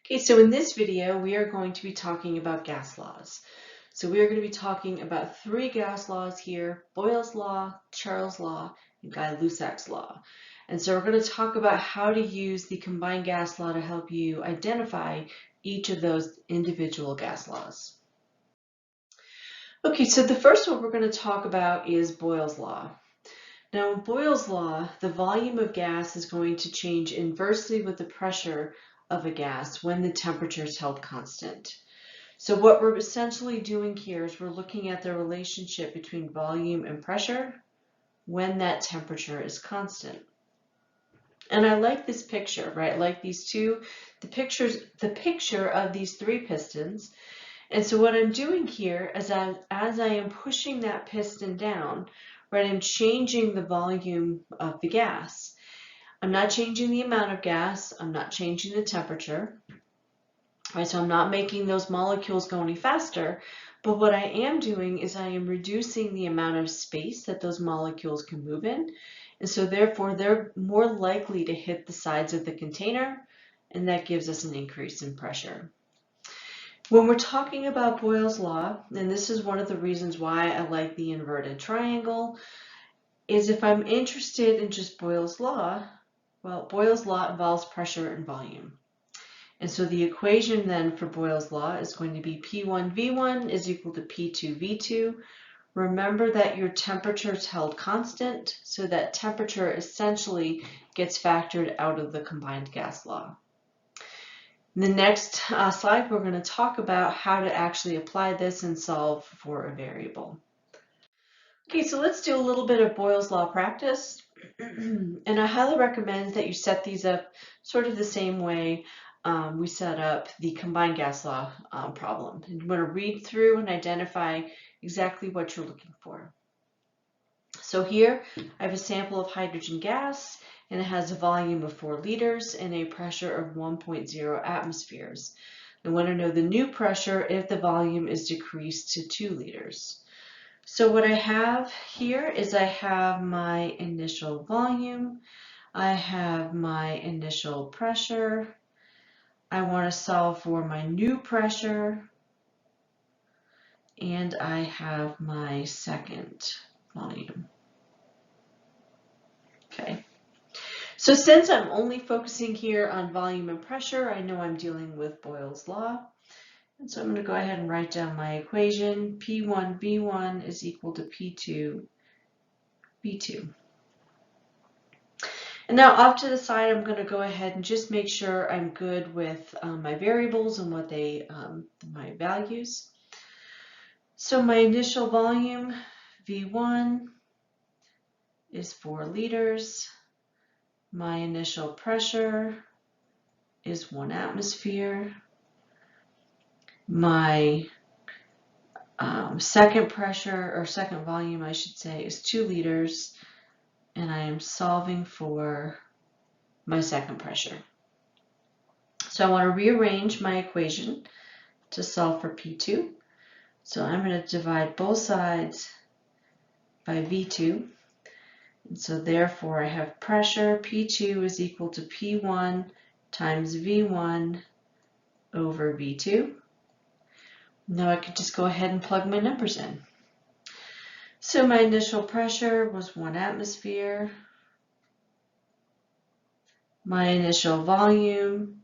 Okay, so in this video, we are going to be talking about gas laws. So we are going to be talking about three gas laws here: Boyle's law, Charles' law, and Guy-Lussac's law. And so we're going to talk about how to use the combined gas law to help you identify each of those individual gas laws. Okay, so the first one we're going to talk about is Boyle's law. Now, in Boyle's law, the volume of gas is going to change inversely with the pressure of a gas when the temperature is held constant. So what we're essentially doing here is we're looking at the relationship between volume and pressure when that temperature is constant. And I like this picture, right? I like these two, the picture of these three pistons. And so what I'm doing here is as I am pushing that piston down, right, I'm changing the volume of the gas. I'm not changing the amount of gas. I'm not changing the temperature. Right, so I'm not making those molecules go any faster. But what I am doing is I am reducing the amount of space that those molecules can move in. And so therefore, they're more likely to hit the sides of the container, and that gives us an increase in pressure. When we're talking about Boyle's law, and this is one of the reasons why I like the inverted triangle, is if I'm interested in just Boyle's law, well, Boyle's law involves pressure and volume. And so the equation then for Boyle's law is going to be P1V1 is equal to P2V2. Remember that your temperature is held constant, so that temperature essentially gets factored out of the combined gas law. In the next slide, we're going to talk about how to actually apply this and solve for a variable. Okay, so let's do a little bit of Boyle's law practice. And I highly recommend that you set these up sort of the same way we set up the combined gas law problem. And you want to read through and identify exactly what you're looking for. So here I have a sample of hydrogen gas, and it has a volume of 4 liters and a pressure of 1.0 atmospheres. I want to know the new pressure if the volume is decreased to 2 liters. So what I have here is I have my initial volume, I have my initial pressure, I want to solve for my new pressure, and I have my second volume. Okay. So since I'm only focusing here on volume and pressure, I know I'm dealing with Boyle's law. And so I'm going to go ahead and write down my equation. P1V1 is equal to P2V2. And now off to the side, I'm going to go ahead and just make sure I'm good with my variables and what my values. So my initial volume, V1, is 4 liters. My initial pressure is 1 atmosphere. My second pressure, or second volume, I should say, is 2 liters. And I am solving for my second pressure. So I want to rearrange my equation to solve for P2. So I'm going to divide both sides by V2. And so therefore I have pressure P2 is equal to P1 times V1 over V2. Now I could just go ahead and plug my numbers in. So my initial pressure was 1 atmosphere. My initial volume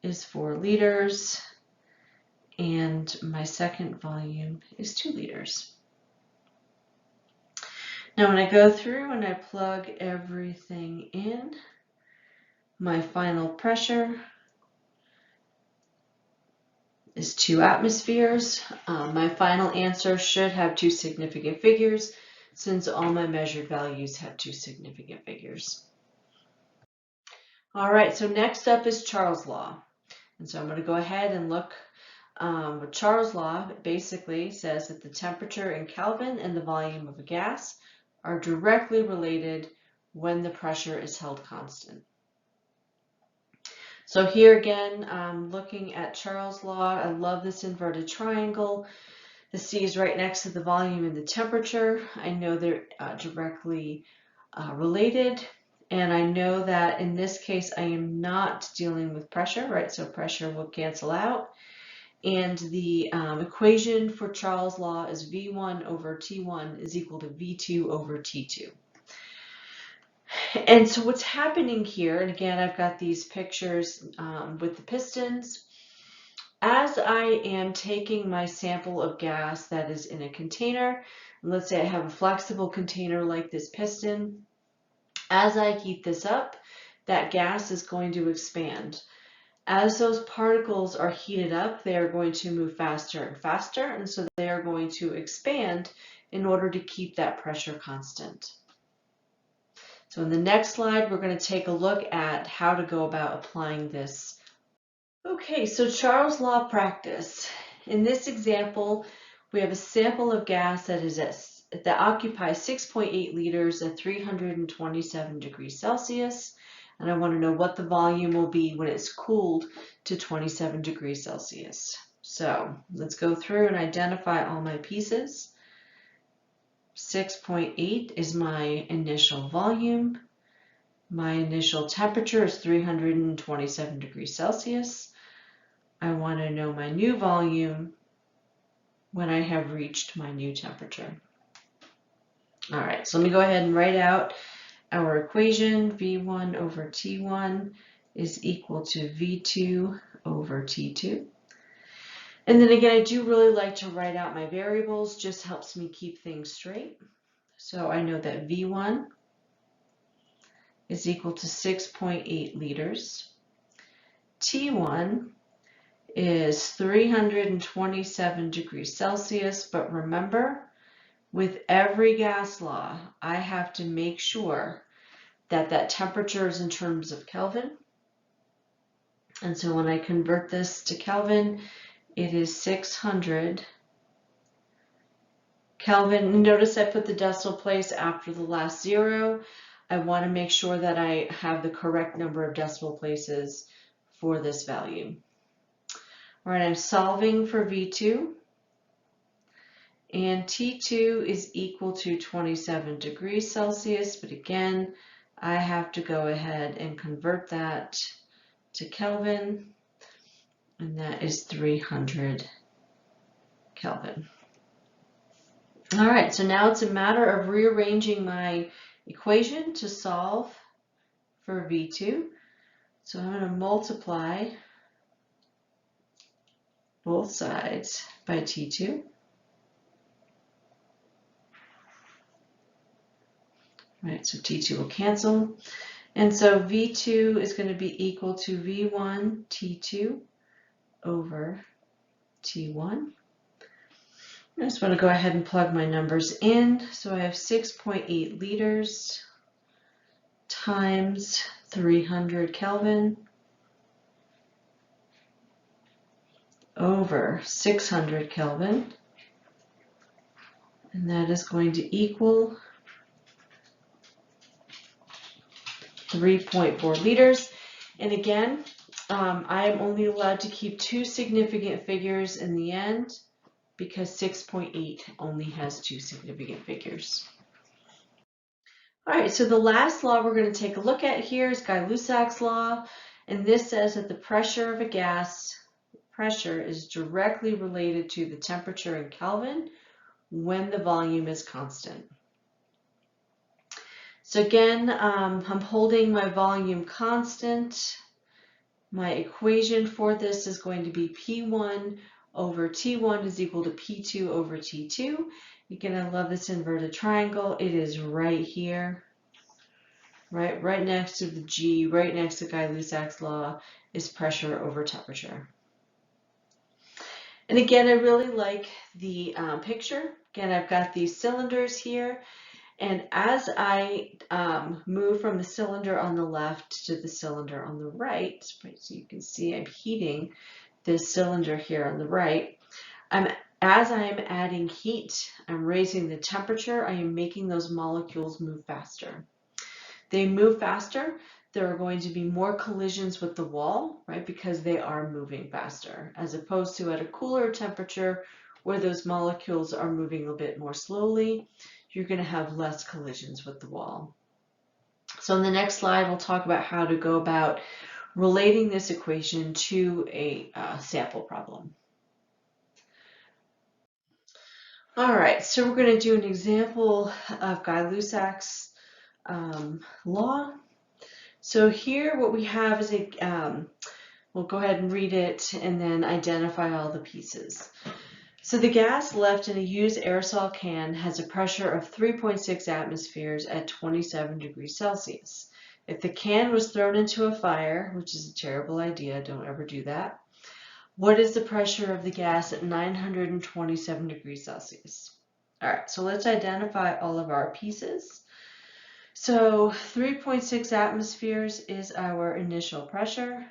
is 4 liters. And my second volume is 2 liters. Now when I go through and I plug everything in, my final pressure is 2 atmospheres. My final answer should have 2 significant figures, since all my measured values have 2 significant figures. All right, so next up is Charles' law. And so I'm going to go ahead and look. With Charles' law, it basically says that the temperature in Kelvin and the volume of a gas are directly related when the pressure is held constant. So here again, looking at Charles' law, I love this inverted triangle. The C is right next to the volume and the temperature. I know they're directly related. And I know that in this case, I am not dealing with pressure, right? So pressure will cancel out. And the equation for Charles' law is V1 over T1 is equal to V2 over T2. And so what's happening here, and again, I've got these pictures with the pistons. As I am taking my sample of gas that is in a container, and let's say I have a flexible container like this piston, as I heat this up, that gas is going to expand. As those particles are heated up, they are going to move faster and faster, and so they are going to expand in order to keep that pressure constant. So in the next slide, we're going to take a look at how to go about applying this. Okay, so Charles' law practice. In this example, we have a sample of gas that occupies 6.8 liters at 327 degrees Celsius. And I want to know what the volume will be when it's cooled to 27 degrees Celsius. So let's go through and identify all my pieces. 6.8 is my initial volume. My initial temperature is 327 degrees Celsius. I want to know my new volume when I have reached my new temperature. All right, so let me go ahead and write out our equation. V1 over T1 is equal to V2 over T2. And then again, I do really like to write out my variables, just helps me keep things straight. So I know that V1 is equal to 6.8 liters. T1 is 327 degrees Celsius, but remember, with every gas law, I have to make sure that that temperature is in terms of Kelvin. And so when I convert this to Kelvin, it is 600 Kelvin. Notice I put the decimal place after the last zero. I want to make sure that I have the correct number of decimal places for this value. All right, I'm solving for V2. And T2 is equal to 27 degrees Celsius, but again, I have to go ahead and convert that to Kelvin, and that is 300 Kelvin. All right, so now it's a matter of rearranging my equation to solve for V2. So I'm going to multiply both sides by T2. Right, so T2 will cancel. And so V2 is going to be equal to V1 T2 over T1. I just want to go ahead and plug my numbers in. So I have 6.8 liters times 300 Kelvin over 600 Kelvin. And that is going to equal 3.4 liters. And again, I am only allowed to keep two significant figures in the end because 6.8 only has two significant figures. All right, so the last law we're going to take a look at here is Gay-Lussac's law, and this says that the pressure of a gas is directly related to the temperature in Kelvin when the volume is constant. So again, I'm holding my volume constant. My equation for this is going to be P1 over T1 is equal to P2 over T2. Again, I love this inverted triangle. It is right here, right next to the G, right next to Gay-Lussac's law is pressure over temperature. And again, I really like the picture. Again, I've got these cylinders here. And as I move from the cylinder on the left to the cylinder on the right, so you can see I'm heating this cylinder here on the right, as I'm adding heat, I'm raising the temperature, I am making those molecules move faster. They move faster, there are going to be more collisions with the wall, right, because they are moving faster, as opposed to at a cooler temperature where those molecules are moving a bit more slowly, you're going to have less collisions with the wall. So in the next slide, we'll talk about how to go about relating this equation to a sample problem. All right, so we're going to do an example of Gay-Lussac's law. So here what we have is we'll go ahead and read it and then identify all the pieces. So the gas left in a used aerosol can has a pressure of 3.6 atmospheres at 27 degrees Celsius. If the can was thrown into a fire, which is a terrible idea, don't ever do that, what is the pressure of the gas at 927 degrees Celsius? All right, so let's identify all of our pieces. So 3.6 atmospheres is our initial pressure.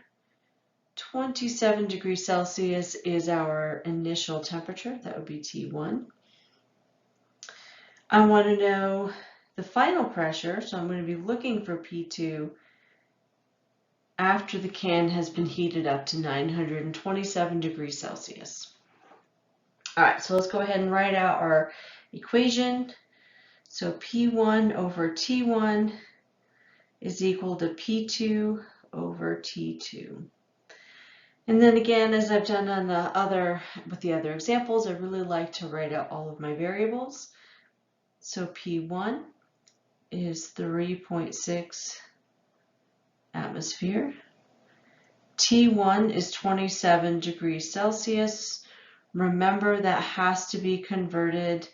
27 degrees Celsius is our initial temperature. That would be T1. I want to know the final pressure, so I'm going to be looking for P2 after the can has been heated up to 927 degrees Celsius. All right, so let's go ahead and write out our equation. So P1 over T1 is equal to P2 over T2. And then again, as I've done on with the other examples, I really like to write out all of my variables. So P1 is 3.6 atmosphere. T1 is 27 degrees Celsius. Remember that has to be converted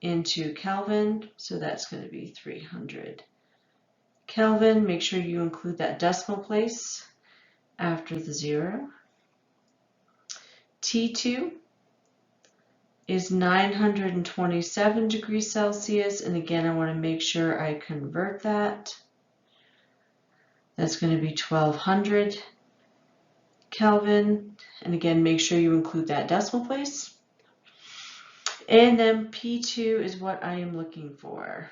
into Kelvin, so that's going to be 300 Kelvin. Make sure you include that decimal place after the 0. T2 is 927 degrees Celsius, and again, I want to make sure I convert that. That's going to be 1200 Kelvin, and again, make sure you include that decimal place. And then P2 is what I am looking for.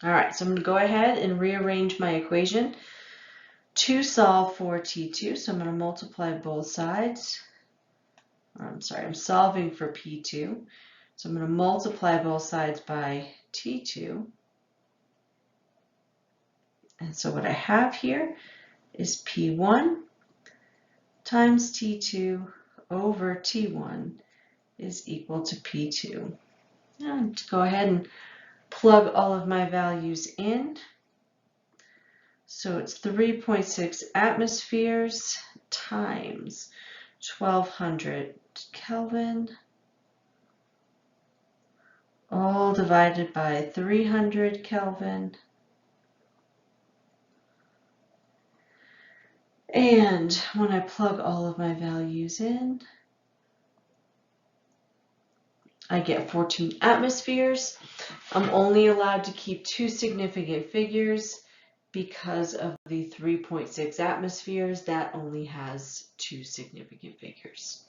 All right, so I'm going to go ahead and rearrange my equation to solve for T2. So I'm going to multiply both sides. I'm sorry, I'm solving for P2. So I'm going to multiply both sides by T2. And so what I have here is P1 times T2 over T1 is equal to P2. And go ahead and plug all of my values in. So it's 3.6 atmospheres times 1200 Kelvin, all divided by 300 Kelvin. And when I plug all of my values in, I get 14 atmospheres. I'm only allowed to keep 2 significant figures because of the 3.6 atmospheres. That only has 2 significant figures.